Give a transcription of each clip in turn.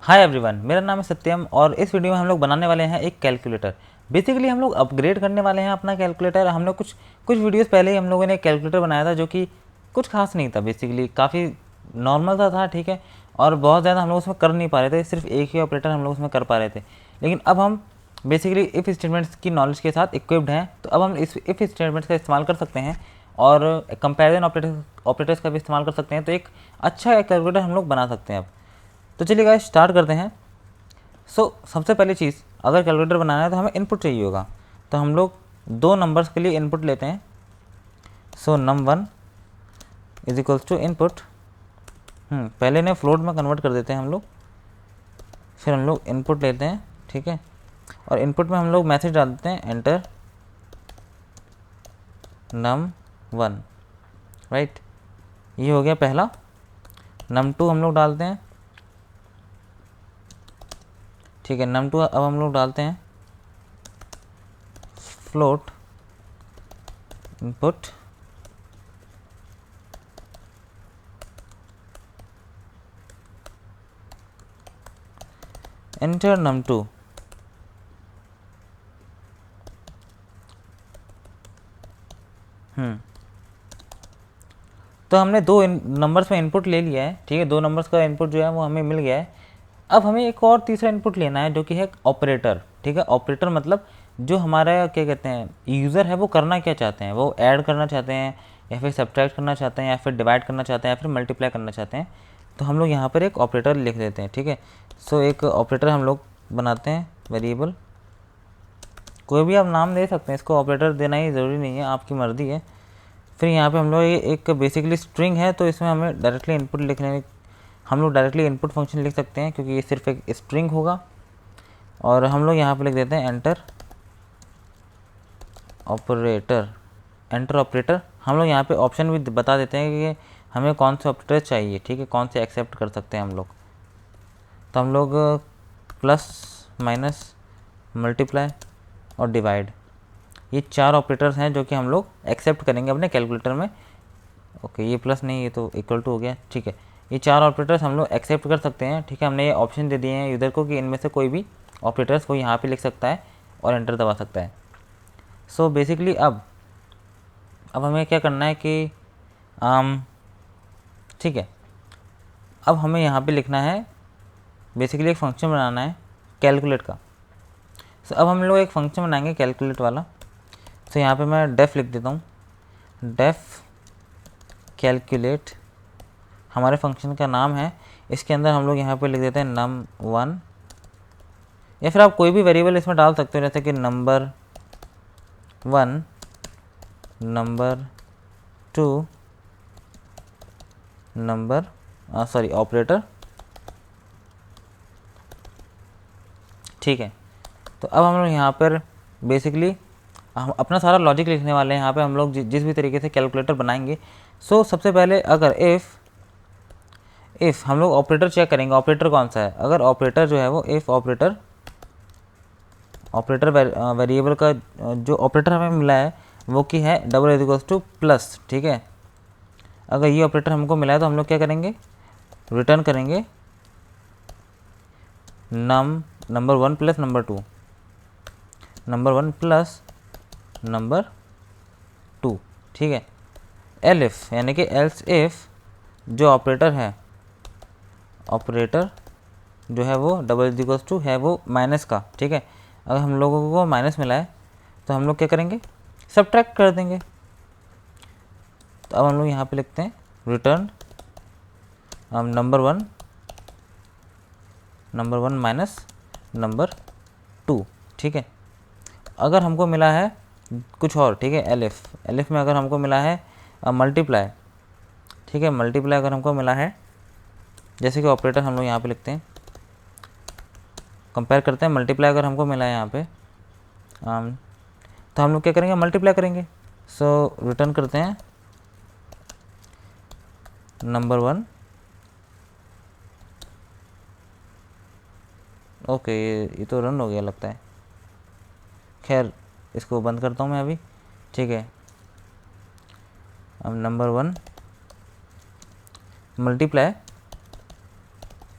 Hi everyone, मेरा नाम है सत्यम और इस वीडियो में हम लोग बनाने वाले हैं एक कैलकुलेटर। बेसिकली हम लोग अपग्रेड करने वाले हैं अपना कैलकुलेटर। हम लोग कुछ कुछ वीडियोस पहले ही हम लोगों ने कैलकुलेटर बनाया था जो कि कुछ खास नहीं था, बेसिकली काफ़ी नॉर्मल सा था, ठीक है। और बहुत ज़्यादा हम लोग उसमें कर नहीं पा रहे थे, सिर्फ एक ही ऑपरेटर हम लोग उसमें कर पा रहे थे। लेकिन अब हम बेसिकली इफ़ स्टेटमेंट्स की नॉलेज के साथ इक्विप्ड हैं, तो अब हम इस इफ़ स्टेटमेंट्स का इस्तेमाल कर सकते हैं और कंपैरिजन ऑपरेटर्स का भी इस्तेमाल कर सकते हैं। तो एक अच्छा कैलकुलेटर हम लोग बना सकते हैं अब। तो चलिए गाइस स्टार्ट करते हैं। सबसे पहली चीज़, अगर कैलकुलेटर बनाना है तो हमें इनपुट चाहिए होगा। तो हम लोग दो नंबर्स के लिए इनपुट लेते हैं। num1 is equals to input. पहले इन्हें फ्लोट में कन्वर्ट कर देते हैं हम लोग, फिर हम लोग इनपुट लेते हैं, ठीक है। और इनपुट में हम लोग मैसेज डाल देते हैं एंटर num1, राइट। ये हो गया पहला। num2 हम लोग डालते हैं, ठीक है। num2 अब हम लोग डालते हैं फ्लोट इनपुट एंटर num2। तो हमने दो नंबर्स में इनपुट ले लिया है, ठीक है। दो नंबर्स का इनपुट जो है वो हमें मिल गया है। अब हमें एक और तीसरा इनपुट लेना है जो कि है ऑपरेटर, ठीक है। ऑपरेटर मतलब जो हमारा क्या कहते हैं यूज़र है वो करना क्या चाहते हैं, वो ऐड करना चाहते हैं या फिर सब्ट्रैक्ट करना चाहते हैं या फिर डिवाइड करना चाहते हैं या फिर मल्टीप्लाई करना चाहते हैं। तो हम लोग यहाँ पर एक ऑपरेटर लिख देते हैं, ठीक है। एक ऑपरेटर हम लोग बनाते हैं वेरिएबल, कोई भी आप नाम दे सकते हैं इसको, ऑपरेटर देना ही ज़रूरी नहीं है, आपकी मर्ज़ी है। फिर यहाँ पे हम लोग ये एक बेसिकली स्ट्रिंग है, तो इसमें हमें डायरेक्टली इनपुट लिखने, हम लोग डायरेक्टली इनपुट फंक्शन लिख सकते हैं क्योंकि ये सिर्फ एक स्ट्रिंग होगा। और हम लोग यहाँ पे लिख देते हैं एंटर ऑपरेटर। एंटर ऑपरेटर हम लोग यहाँ पे ऑप्शन भी बता देते हैं कि हमें कौन से ऑपरेटर चाहिए, ठीक है, कौन से एक्सेप्ट कर सकते हैं हम लोग। तो हम लोग प्लस माइनस मल्टीप्लाई और डिवाइड, ये चार ऑपरेटर्स हैं जो कि हम लोग एक्सेप्ट करेंगे अपने कैलकुलेटर में। ओके, ये प्लस नहीं, ये तो इक्वल टू हो गया, ठीक है। ये चार ऑपरेटर्स हम लोग एक्सेप्ट कर सकते हैं, ठीक है। हमने ये ऑप्शन दे दिए हैं यूज़र को कि इनमें से कोई भी ऑपरेटर्स वो यहाँ पे लिख सकता है और एंटर दबा सकता है। बेसिकली अब हमें क्या करना है कि ठीक है, अब हमें यहाँ पे लिखना है, बेसिकली एक फंक्शन बनाना है कैलकुलेट का। अब हम लोग एक फंक्शन बनाएंगे कैलकुलेट वाला। यहाँ पे मैं डेफ लिख देता हूँ, डेफ कैलकुलेट हमारे फंक्शन का नाम है। इसके अंदर हम लोग यहाँ पे लिख देते हैं num1, या फिर आप कोई भी वेरिएबल इसमें डाल सकते हो, जैसे कि नंबर 1, नंबर 2, नंबर ऑपरेटर, ठीक है। तो अब हम लोग यहाँ पर बेसिकली हम अपना सारा लॉजिक लिखने वाले हैं। यहाँ पे हम लोग जिस भी तरीके से कैलकुलेटर बनाएंगे। सबसे पहले अगर इफ़ हम लोग ऑपरेटर चेक करेंगे, ऑपरेटर कौन सा है। अगर ऑपरेटर जो है वो इफ़ ऑपरेटर वेरिएबल का जो ऑपरेटर हमें मिला है वो की है double is equals two plus, ठीक है। अगर ये ऑपरेटर हमको मिला है तो हम लोग क्या करेंगे, रिटर्न करेंगे number 1 plus number 2, number 1 plus number 2, ठीक है। एलिफ यानी कि एल्स इफ जो ऑपरेटर है, ऑपरेटर जो है वो डबल इज इक्वल्स टू है वो माइनस का, ठीक है। अगर हम लोगों को माइनस मिला है तो हम लोग क्या करेंगे, सब्ट्रैक्ट कर देंगे। तो अब हम लोग यहाँ पे लिखते हैं रिटर्न नंबर 1 माइनस नंबर 2, ठीक है। अगर हमको मिला है कुछ और, ठीक है, एलिफ में अगर हमको मिला है मल्टीप्लाई, ठीक है, मल्टीप्लाई अगर हमको मिला है, जैसे कि ऑपरेटर हम लोग यहाँ पे लिखते हैं, कंपेयर करते हैं, मल्टीप्लाई अगर हमको मिला है यहाँ पे तो हम लोग क्या करेंगे, मल्टीप्लाई करेंगे। रिटर्न करते हैं नंबर 1। ओके, ये तो रन हो गया लगता है, खैर इसको बंद करता हूँ मैं अभी, ठीक है। अब नंबर 1 मल्टीप्लाई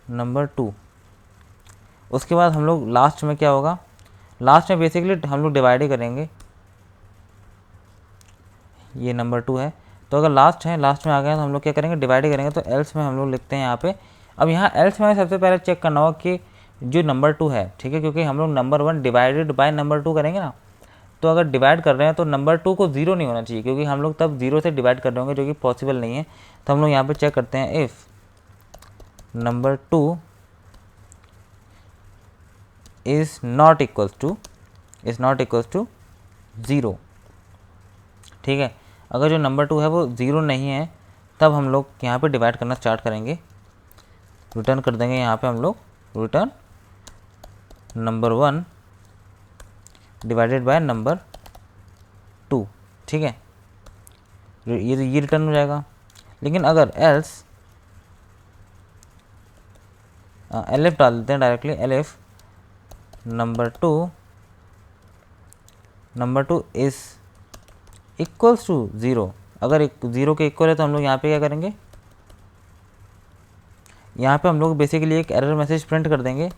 नंबर 2, उसके बाद हम लोग लास्ट में क्या होगा, लास्ट में बेसिकली हम लोग डिवाइड ही करेंगे। ये नंबर 2 है, तो अगर लास्ट है, लास्ट में आ गया तो हम लोग क्या करेंगे, डिवाइड ही करेंगे। तो एल्स में हम लोग लिखते हैं यहाँ पे। अब यहाँ एल्स में सबसे पहले चेक करना होगा कि जो नंबर 2 है, ठीक है, क्योंकि हम लोग नंबर 1 डिवाइडेड बाय नंबर 2 करेंगे ना, तो अगर डिवाइड कर रहे हैं तो नंबर 2 को 0 नहीं होना चाहिए, क्योंकि हम लोग तब 0 से डिवाइड कर रहे होंगे, जो कि पॉसिबल नहीं है। तो हम लोग यहाँ पे चेक करते हैं, if number 2 is not equals to 0, ठीक है। अगर जो नंबर 2 है वो 0 नहीं है, तब हम लोग यहाँ पे डिवाइड करना स्टार्ट करेंगे। रिटर्न कर देंगे यहाँ पे हम लोग, return number 1 divided by number 2, ठीक है। ये रिटर्न हो जाएगा। लेकिन अगर एल्स एलएफ डाल देते हैं directly, LF number 2 is equals to 0, अगर 0 के इक्वल है तो हम लोग यहाँ पे क्या करेंगे, यहाँ पे हम लोग बेसिकली एक एरर मैसेज प्रिंट कर देंगे,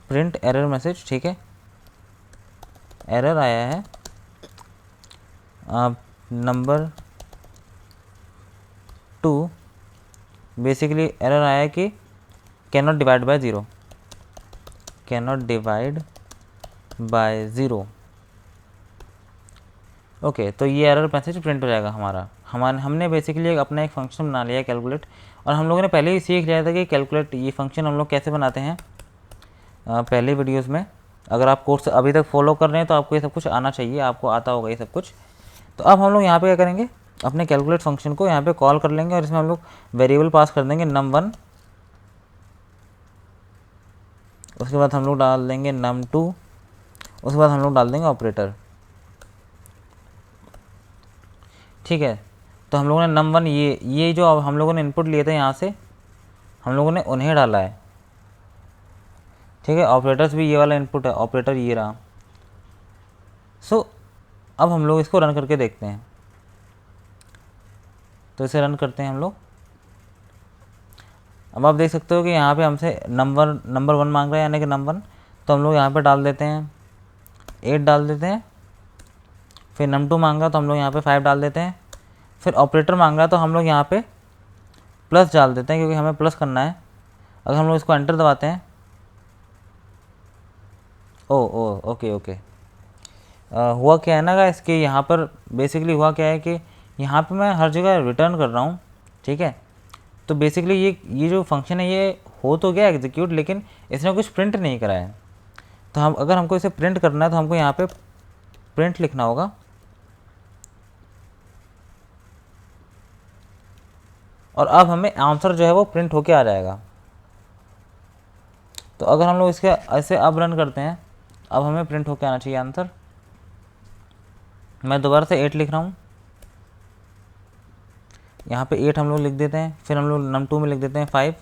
प्रिंट एरर मैसेज, ठीक है। एरर आया है, नंबर 2 बेसिकली एरर आया है कि can not divide by 0, can not divide by 0। Okay, तो ये एरर मैसेज प्रिंट हो जाएगा हमारा। हमने बेसिकली अपना एक फंक्शन बना लिया कैलकुलेट, और हम लोगों ने पहले ही सीख लिया था कि कैलकुलेट ये फंक्शन हम लोग कैसे बनाते हैं पहले वीडियोस में। अगर आप कोर्स अभी तक फॉलो कर रहे हैं तो आपको ये सब कुछ आना चाहिए, आपको आता होगा ये सब कुछ। तो अब हम लोग यहाँ पे क्या करेंगे, अपने कैलकुलेट फंक्शन को यहाँ पे कॉल कर लेंगे, और इसमें हम लोग वेरिएबल पास कर देंगे num1, उसके बाद हम लोग डाल देंगे num2, उसके बाद हम लोग डाल देंगे ऑपरेटर, ठीक है। तो हम लोगों ने num1 ये जो अब हम लोगों ने इनपुट लिए थे यहाँ से, हम लोगों ने उन्हें डाला है, ठीक है। ऑपरेटर्स भी ये वाला इनपुट है, ऑपरेटर ये रहा। सो अब हम लोग इसको रन करके देखते हैं। तो इसे रन करते हैं हम लोग। अब आप देख सकते हो कि यहाँ पे हमसे नंबर 1 मांग रहा है, यानी कि num1। तो हम लोग यहाँ पे डाल देते हैं 8 डाल देते हैं। फिर num2 मांगा तो हम लोग यहाँ पे 5 डाल देते हैं। फिर ऑपरेटर मांग रहा है तो हम लोग यहाँ पे प्लस डाल देते हैं, क्योंकि हमें प्लस करना है। अगर हम लोग इसको एंटर दबाते हैं, ओके, हुआ क्या है ना गाइस, कि यहाँ पर बेसिकली हुआ क्या है कि यहाँ पे मैं हर जगह रिटर्न कर रहा हूँ, ठीक है। तो बेसिकली ये जो फंक्शन है ये हो तो गया एग्जीक्यूट, लेकिन इसने कुछ प्रिंट नहीं करा है। तो अगर हमको इसे प्रिंट करना है तो हमको यहाँ पे प्रिंट लिखना होगा, और अब हमें आंसर जो है वो प्रिंट होके आ जाएगा। तो अगर हम लोग इसके ऐसे अब रन करते हैं, अब हमें प्रिंट होके आना चाहिए आंसर। मैं दोबारा से 8 लिख रहा हूँ, यहाँ पे 8 हम लोग लिख देते हैं। फिर हम लोग num2 में लिख देते हैं 5,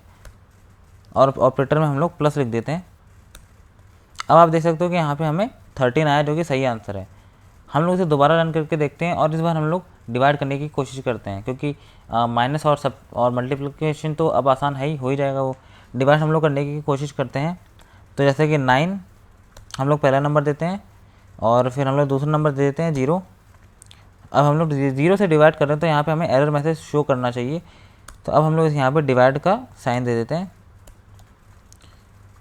और ऑपरेटर में हम लोग प्लस लिख देते हैं। अब आप देख सकते हो कि यहाँ पे हमें 13 आया, जो कि सही आंसर है। हम लोग इसे दोबारा रन करके देखते हैं, और इस बार हम लोग डिवाइड करने की कोशिश करते हैं, क्योंकि माइनस और मल्टीप्लिकेशन तो अब आसान है ही, हो ही जाएगा वो। डिवाइड हम लोग करने की कोशिश करते हैं। तो जैसे कि 9 हम लोग पहला नंबर देते हैं, और फिर हम लोग दूसरा नंबर दे देते हैं 0। अब हम लोग 0 से डिवाइड कर रहे हैं, तो यहाँ पे हमें एरर मैसेज शो करना चाहिए। तो अब हम लोग यहाँ पे डिवाइड का साइन दे देते हैं,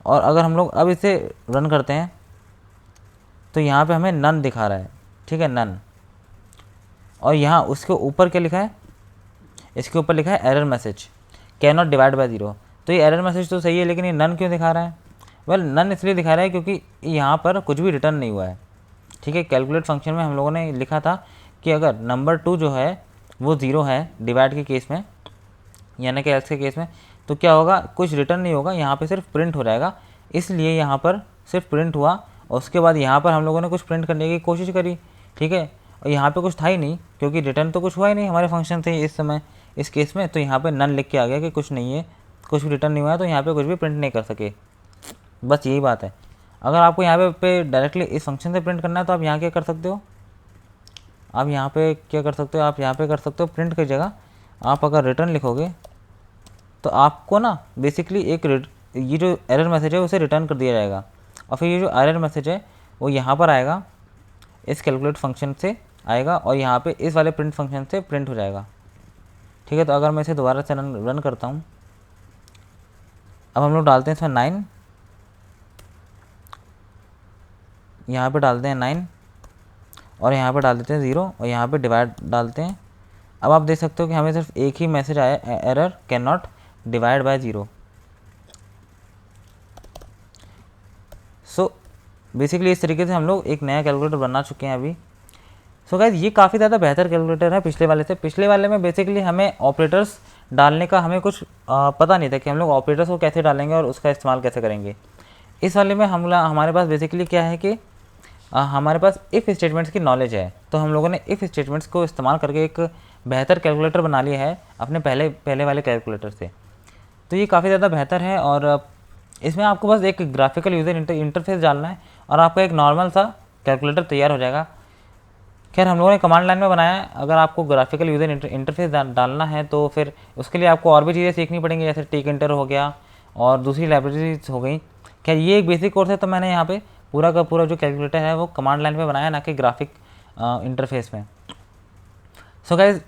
और अगर हम लोग अब इसे रन करते हैं तो यहाँ पे हमें नन दिखा रहा है, ठीक है, नन। और यहाँ उसके ऊपर क्या लिखा है, इसके ऊपर लिखा है error message can not divide by 0। तो ये एरर मैसेज तो सही है, लेकिन ये नन क्यों दिखा रहा है? वेल, नन इसलिए दिखा रहा है क्योंकि यहाँ पर कुछ भी रिटर्न नहीं हुआ है, ठीक है। कैलकुलेट फंक्शन में हम लोगों ने लिखा था कि अगर नंबर 2 जो है वो 0 है डिवाइड के केस में, यानी कि एल्स के केस में, तो क्या होगा, कुछ रिटर्न नहीं होगा, यहाँ पे सिर्फ प्रिंट हो जाएगा। इसलिए यहाँ पर सिर्फ प्रिंट हुआ, और उसके बाद यहाँ पर हम लोगों ने कुछ प्रिंट करने की कोशिश करी, ठीक है। और यहाँ पे कुछ था ही नहीं, क्योंकि रिटर्न तो कुछ हुआ ही नहीं, हमारे फंक्शन थे इस समय इस केस में। तो यहाँ पे नन लिख के आ गया कि कुछ नहीं है, कुछ भी रिटर्न नहीं हुआ है, तो यहाँ पे कुछ भी प्रिंट नहीं कर सके। बस यही बात है। अगर आपको यहाँ पे डायरेक्टली इस फंक्शन से प्रिंट करना है तो आप यहाँ क्या कर सकते हो, आप यहाँ पे क्या कर सकते हो, आप यहाँ पे कर सकते हो प्रिंट की जगह आप अगर रिटर्न लिखोगे तो आपको ना बेसिकली एक ये जो एरर मैसेज है उसे रिटर्न कर दिया जाएगा, और फिर ये जो एरर मैसेज है वो यहाँ पर आएगा, इस कैलकुलेट फंक्शन से आएगा और यहाँ पे इस वाले प्रिंट फंक्शन से प्रिंट हो जाएगा। ठीक है, तो अगर मैं इसे दोबारा से रन करता हूँ, अब हम लोग डालते हैं इसमें 9, यहाँ पे डालते हैं 9 और यहाँ पे डाल देते हैं 0 और यहाँ पे डिवाइड डालते हैं। अब आप देख सकते हो कि हमें सिर्फ एक ही मैसेज आया, error can not divide by 0। So basically इस तरीके से हम लोग एक नया कैलकुलेटर बना चुके हैं अभी। सो गाइस ये काफ़ी ज़्यादा बेहतर कैलकुलेटर है पिछले वाले से। पिछले वाले में बेसिकली हमें ऑपरेटर्स डालने का हमें कुछ पता नहीं था कि हम लोग ऑपरेटर्स को कैसे डालेंगे और उसका इस्तेमाल कैसे करेंगे। इस वाले में हमारे पास बेसिकली क्या है कि हमारे पास इफ़ स्टेटमेंट्स की नॉलेज है, तो हम लोगों ने इफ़ स्टेटमेंट्स को इस्तेमाल करके एक बेहतर कैलकुलेटर बना लिया है अपने पहले वाले कैलकुलेटर से। तो ये काफ़ी ज़्यादा बेहतर है और इसमें आपको बस एक ग्राफिकल यूज़र इंटरफेस डालना है और आपका एक नॉर्मल सा कैलकुलेटर तैयार हो जाएगा। खैर हम लोगों ने कमांड लाइन में बनाया है, अगर आपको ग्राफिकल यूज़र इंटरफेस डालना है तो फिर उसके लिए आपको और भी चीज़ें सीखनी पड़ेंगी, जैसे टिक इंटर हो गया और दूसरी लाइब्रेरीज हो गई। खैर ये एक बेसिक कोर्स है, तो मैंने यहाँ पे पूरा का पूरा जो कैलकुलेटर है वो कमांड लाइन पे बनाया, ना कि ग्राफिक इंटरफेस में। सो गाइज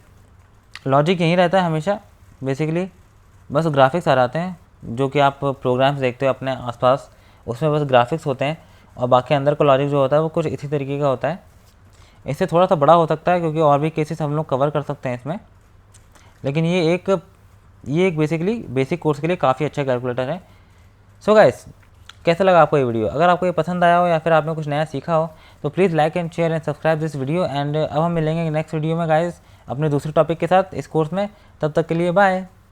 लॉजिक यही रहता है हमेशा, बेसिकली बस ग्राफिक्स आ जाते हैं, जो कि आप प्रोग्राम्स देखते हो अपने आसपास, उसमें बस ग्राफिक्स होते हैं और बाकी अंदर का लॉजिक जो होता है वो कुछ इसी तरीके का होता है। इससे थोड़ा सा बड़ा हो सकता है क्योंकि और भी केसेस हम लोग कवर कर सकते हैं इसमें, लेकिन ये एक बेसिकली बेसिक कोर्स के लिए काफ़ी अच्छा कैलकुलेटर है। सो गाइस कैसा लगा आपको ये वीडियो? अगर आपको ये पसंद आया हो या फिर आपने कुछ नया सीखा हो तो please like and share and subscribe this video. And अब हम मिलेंगे नेक्स्ट वीडियो में गाइस अपने दूसरे टॉपिक के साथ इस कोर्स में। तब तक के लिए बाय।